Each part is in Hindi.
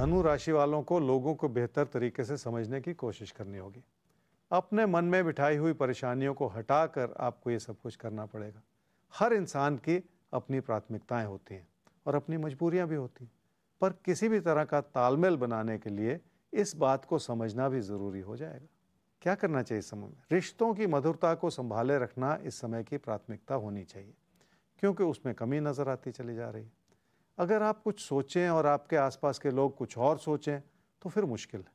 धनु राशि वालों को लोगों को बेहतर तरीके से समझने की कोशिश करनी होगी। अपने मन में बिठाई हुई परेशानियों को हटाकर आपको ये सब कुछ करना पड़ेगा। हर इंसान की अपनी प्राथमिकताएं होती हैं और अपनी मजबूरियां भी होती हैं, पर किसी भी तरह का तालमेल बनाने के लिए इस बात को समझना भी ज़रूरी हो जाएगा। क्या करना चाहिए इस समय में? रिश्तों की मधुरता को संभाले रखना इस समय की प्राथमिकता होनी चाहिए, क्योंकि उसमें कमी नज़र आती चली जा रही है। अगर आप कुछ सोचें और आपके आसपास के लोग कुछ और सोचें तो फिर मुश्किल है,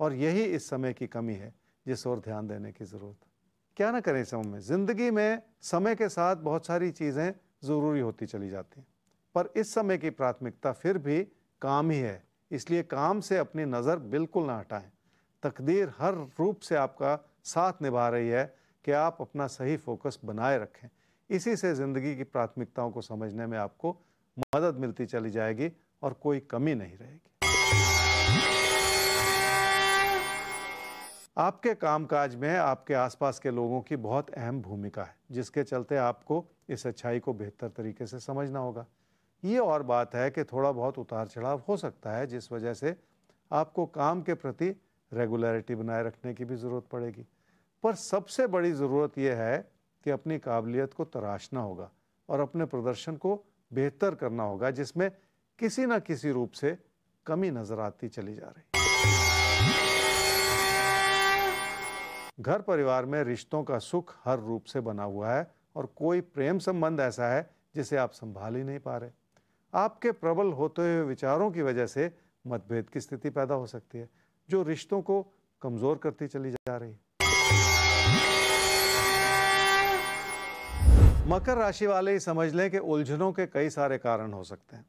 और यही इस समय की कमी है जिस ओर ध्यान देने की ज़रूरत है। क्या ना करें इस समय में? ज़िंदगी में समय के साथ बहुत सारी चीज़ें ज़रूरी होती चली जाती हैं, पर इस समय की प्राथमिकता फिर भी काम ही है, इसलिए काम से अपनी नज़र बिल्कुल ना हटाएं। तकदीर हर रूप से आपका साथ निभा रही है कि आप अपना सही फोकस बनाए रखें। इसी से ज़िंदगी की प्राथमिकताओं को समझने में आपको मदद मिलती चली जाएगी और कोई कमी नहीं रहेगी। आपके कामकाज में आपके आसपास के लोगों की बहुत अहम भूमिका है, जिसके चलते आपको इस अच्छाई को बेहतर तरीके से समझना होगा। ये और बात है कि थोड़ा बहुत उतार चढ़ाव हो सकता है, जिस वजह से आपको काम के प्रति रेगुलरिटी बनाए रखने की भी ज़रूरत पड़ेगी। पर सबसे बड़ी ज़रूरत यह है कि अपनी काबिलियत को तराशना होगा और अपने प्रदर्शन को बेहतर करना होगा, जिसमें किसी न किसी रूप से कमी नज़र आती चली जा रही। घर परिवार में रिश्तों का सुख हर रूप से बना हुआ है और कोई प्रेम संबंध ऐसा है जिसे आप संभाल ही नहीं पा रहे। आपके प्रबल होते हुए विचारों की वजह से मतभेद की स्थिति पैदा हो सकती है, जो रिश्तों को कमजोर करती चली जा रही है। मकर राशि वाले ही समझ लें कि उलझनों के कई सारे कारण हो सकते हैं।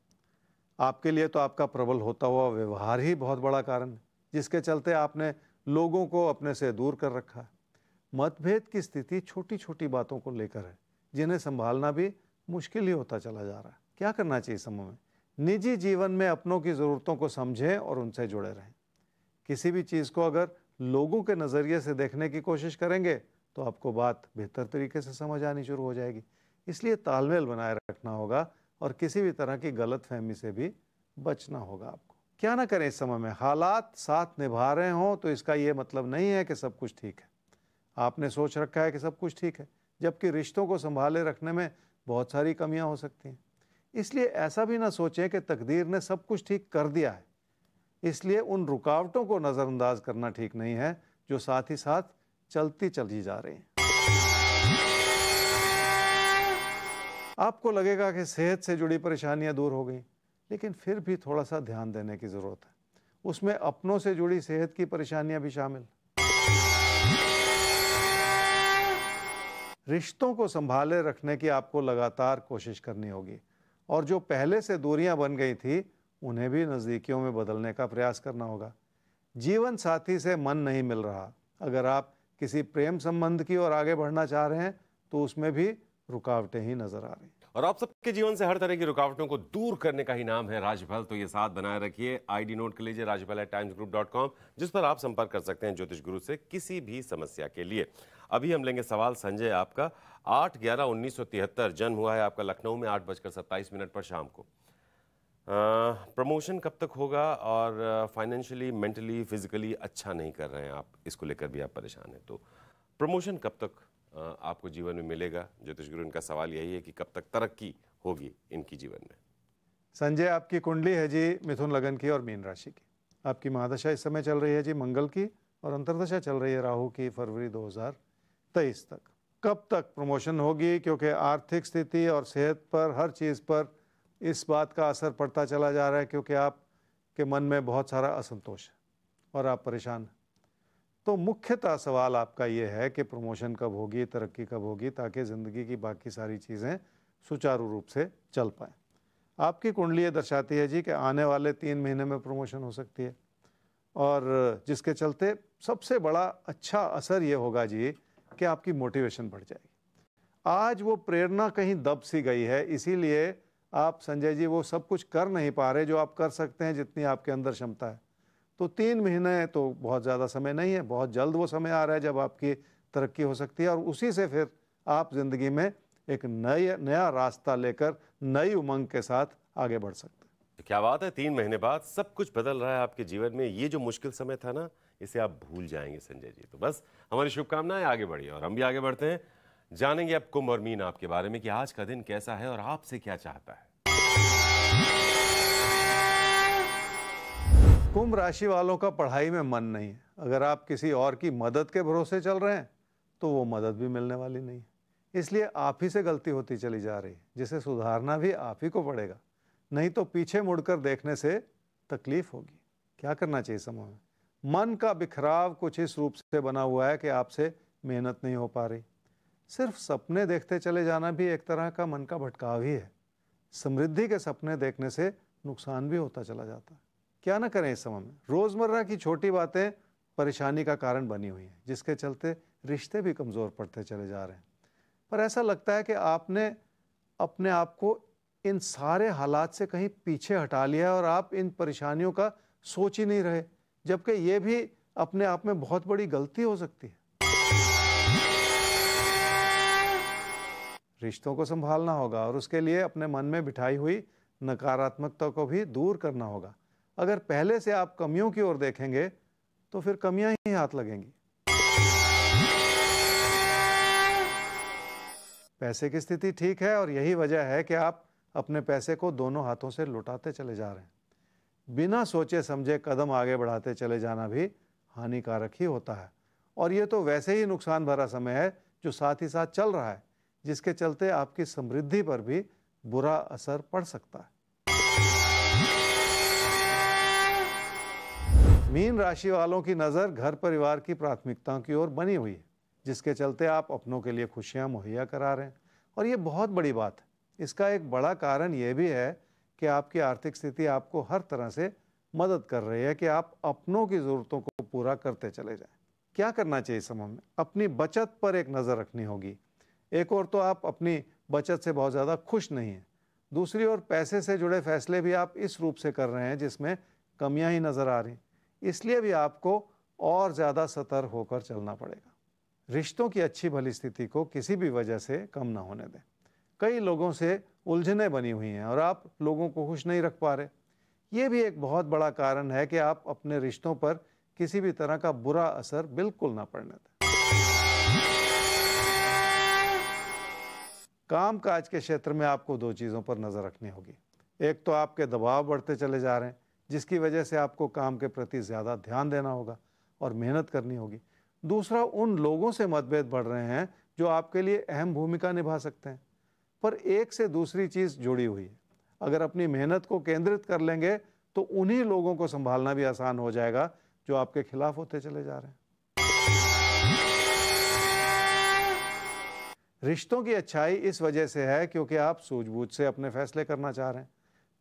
आपके लिए तो आपका प्रबल होता हुआ व्यवहार ही बहुत बड़ा कारण है, जिसके चलते आपने लोगों को अपने से दूर कर रखा है। मतभेद की स्थिति छोटी छोटी बातों को लेकर है, जिन्हें संभालना भी मुश्किल ही होता चला जा रहा है। क्या करना चाहिए समय में? निजी जीवन में अपनों की ज़रूरतों को समझें और उनसे जुड़े रहें। किसी भी चीज़ को अगर लोगों के नज़रिए से देखने की कोशिश करेंगे तो आपको बात बेहतर तरीके से समझ आनी शुरू हो जाएगी। इसलिए तालमेल बनाए रखना होगा और किसी भी तरह की गलतफहमी से भी बचना होगा आपको। क्या ना करें इस समय में? हालात साथ निभा रहे हों तो इसका ये मतलब नहीं है कि सब कुछ ठीक है। आपने सोच रखा है कि सब कुछ ठीक है, जबकि रिश्तों को संभाले रखने में बहुत सारी कमियां हो सकती हैं। इसलिए ऐसा भी ना सोचें कि तकदीर ने सब कुछ ठीक कर दिया है। इसलिए उन रुकावटों को नज़रअंदाज करना ठीक नहीं है, जो साथ ही साथ चलती चली जा रही हैं। आपको लगेगा कि सेहत से जुड़ी परेशानियां दूर हो गई, लेकिन फिर भी थोड़ा सा ध्यान देने की ज़रूरत है। उसमें अपनों से जुड़ी सेहत की परेशानियां भी शामिल। रिश्तों को संभाले रखने की आपको लगातार कोशिश करनी होगी, और जो पहले से दूरियां बन गई थी उन्हें भी नज़दीकियों में बदलने का प्रयास करना होगा। जीवन साथी से मन नहीं मिल रहा, अगर आप किसी प्रेम संबंध की ओर आगे बढ़ना चाह रहे हैं तो उसमें भी रुकावटें ही नजर आ रही। और आप सबके जीवन से हर तरह की रुकावटों को दूर करने का ही नाम है राशिफल। तो ये साथ बनाए रखिए, आईडी नोट कर लीजिए rashifal@timesgroup.com, जिस पर आप संपर्क कर सकते हैं ज्योतिष गुरु से किसी भी समस्या के लिए। अभी हम लेंगे सवाल संजय आपका। 8/11/1973 जन्म हुआ है आपका लखनऊ में 8:27 पर शाम को। प्रमोशन कब तक होगा? और फाइनेंशियली, मेंटली, फिजिकली अच्छा नहीं कर रहे हैं आप, इसको लेकर भी आप परेशान हैं। तो प्रमोशन कब तक आपको जीवन में मिलेगा? ज्योतिष गुरु इनका सवाल यही है कि कब तक तरक्की होगी इनकी जीवन में। संजय, आपकी कुंडली है जी मिथुन लगन की और मीन राशि की। आपकी महादशा इस समय चल रही है जी मंगल की, और अंतर्दशा चल रही है राहु की फरवरी 2023 तक। कब तक प्रमोशन होगी? क्योंकि आर्थिक स्थिति और सेहत पर, हर चीज़ पर इस बात का असर पड़ता चला जा रहा है, क्योंकि आपके मन में बहुत सारा असंतोष है और आप परेशान हैं। तो मुख्यतः सवाल आपका ये है कि प्रमोशन कब होगी, तरक्की कब होगी, ताकि ज़िंदगी की बाकी सारी चीज़ें सुचारू रूप से चल पाएँ। आपकी कुंडली ये दर्शाती है जी कि आने वाले 3 महीने में प्रमोशन हो सकती है, और जिसके चलते सबसे बड़ा अच्छा असर ये होगा जी कि आपकी मोटिवेशन बढ़ जाएगी। आज वो प्रेरणा कहीं दब सी गई है, इसीलिए आप संजय जी वो सब कुछ कर नहीं पा रहे जो आप कर सकते हैं, जितनी आपके अंदर क्षमता है। तो 3 महीने तो बहुत ज़्यादा समय नहीं है, बहुत जल्द वो समय आ रहा है जब आपकी तरक्की हो सकती है, और उसी से फिर आप ज़िंदगी में एक नया रास्ता लेकर नई उमंग के साथ आगे बढ़ सकते हैं। तो क्या बात है, 3 महीने बाद सब कुछ बदल रहा है आपके जीवन में। ये जो मुश्किल समय था ना, इसे आप भूल जाएंगे संजय जी। तो बस हमारी शुभकामनाएं, आगे बढ़िए। और हम भी आगे बढ़ते हैं, जानेंगे अब कुंभ और मीन आपके बारे में कि आज का दिन कैसा है और आपसे क्या चाहता है। कुंभ राशि वालों का पढ़ाई में मन नहीं है। अगर आप किसी और की मदद के भरोसे चल रहे हैं तो वो मदद भी मिलने वाली नहीं है, इसलिए आप ही से गलती होती चली जा रही है, जिसे सुधारना भी आप ही को पड़ेगा। नहीं तो पीछे मुड़कर देखने से तकलीफ होगी। क्या करना चाहिए समय में? मन का बिखराव कुछ इस रूप से बना हुआ है कि आपसे मेहनत नहीं हो पा रही। सिर्फ सपने देखते चले जाना भी एक तरह का मन का भटकाव ही है। समृद्धि के सपने देखने से नुकसान भी होता चला जाता है। क्या ना करें इस समय में? रोजमर्रा की छोटी बातें परेशानी का कारण बनी हुई हैं, जिसके चलते रिश्ते भी कमजोर पड़ते चले जा रहे हैं। पर ऐसा लगता है कि आपने अपने आप को इन सारे हालात से कहीं पीछे हटा लिया है और आप इन परेशानियों का सोच ही नहीं रहे, जबकि ये भी अपने आप में बहुत बड़ी गलती हो सकती है। रिश्तों को संभालना होगा और उसके लिए अपने मन में बिठाई हुई नकारात्मकता को भी दूर करना होगा। अगर पहले से आप कमियों की ओर देखेंगे तो फिर कमियां ही हाथ लगेंगी। पैसे की स्थिति ठीक है और यही वजह है कि आप अपने पैसे को दोनों हाथों से लुटाते चले जा रहे हैं। बिना सोचे समझे कदम आगे बढ़ाते चले जाना भी हानिकारक ही होता है। और ये तो वैसे ही नुकसान भरा समय है जो साथ ही साथ चल रहा है, जिसके चलते आपकी समृद्धि पर भी बुरा असर पड़ सकता है। मीन राशि वालों की नज़र घर परिवार की प्राथमिकताओं की ओर बनी हुई है, जिसके चलते आप अपनों के लिए खुशियां मुहैया करा रहे हैं। और ये बहुत बड़ी बात है। इसका एक बड़ा कारण यह भी है कि आपकी आर्थिक स्थिति आपको हर तरह से मदद कर रही है कि आप अपनों की ज़रूरतों को पूरा करते चले जाएं। क्या करना चाहिए समय में? अपनी बचत पर एक नज़र रखनी होगी। एक और तो आप अपनी बचत से बहुत ज़्यादा खुश नहीं हैं, दूसरी ओर पैसे से जुड़े फैसले भी आप इस रूप से कर रहे हैं जिसमें कमियां ही नज़र आ रही। इसलिए भी आपको और ज़्यादा सतर्क होकर चलना पड़ेगा। रिश्तों की अच्छी भली स्थिति को किसी भी वजह से कम ना होने दें। कई लोगों से उलझनें बनी हुई हैं और आप लोगों को खुश नहीं रख पा रहे। ये भी एक बहुत बड़ा कारण है कि आप अपने रिश्तों पर किसी भी तरह का बुरा असर बिल्कुल ना पड़ने दें। काम काज के क्षेत्र में आपको दो चीज़ों पर नज़र रखनी होगी। एक तो आपके दबाव बढ़ते चले जा रहे हैं, जिसकी वजह से आपको काम के प्रति ज़्यादा ध्यान देना होगा और मेहनत करनी होगी। दूसरा, उन लोगों से मतभेद बढ़ रहे हैं जो आपके लिए अहम भूमिका निभा सकते हैं। पर एक से दूसरी चीज़ जुड़ी हुई है। अगर अपनी मेहनत को केंद्रित कर लेंगे तो उन्हीं लोगों को संभालना भी आसान हो जाएगा जो आपके खिलाफ होते चले जा रहे हैं। रिश्तों की अच्छाई इस वजह से है क्योंकि आप सूझबूझ से अपने फैसले करना चाह रहे हैं,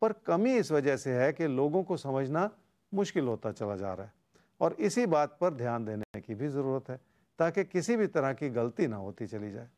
पर कमी इस वजह से है कि लोगों को समझना मुश्किल होता चला जा रहा है। और इसी बात पर ध्यान देने की भी ज़रूरत है ताकि किसी भी तरह की गलती ना होती चली जाए।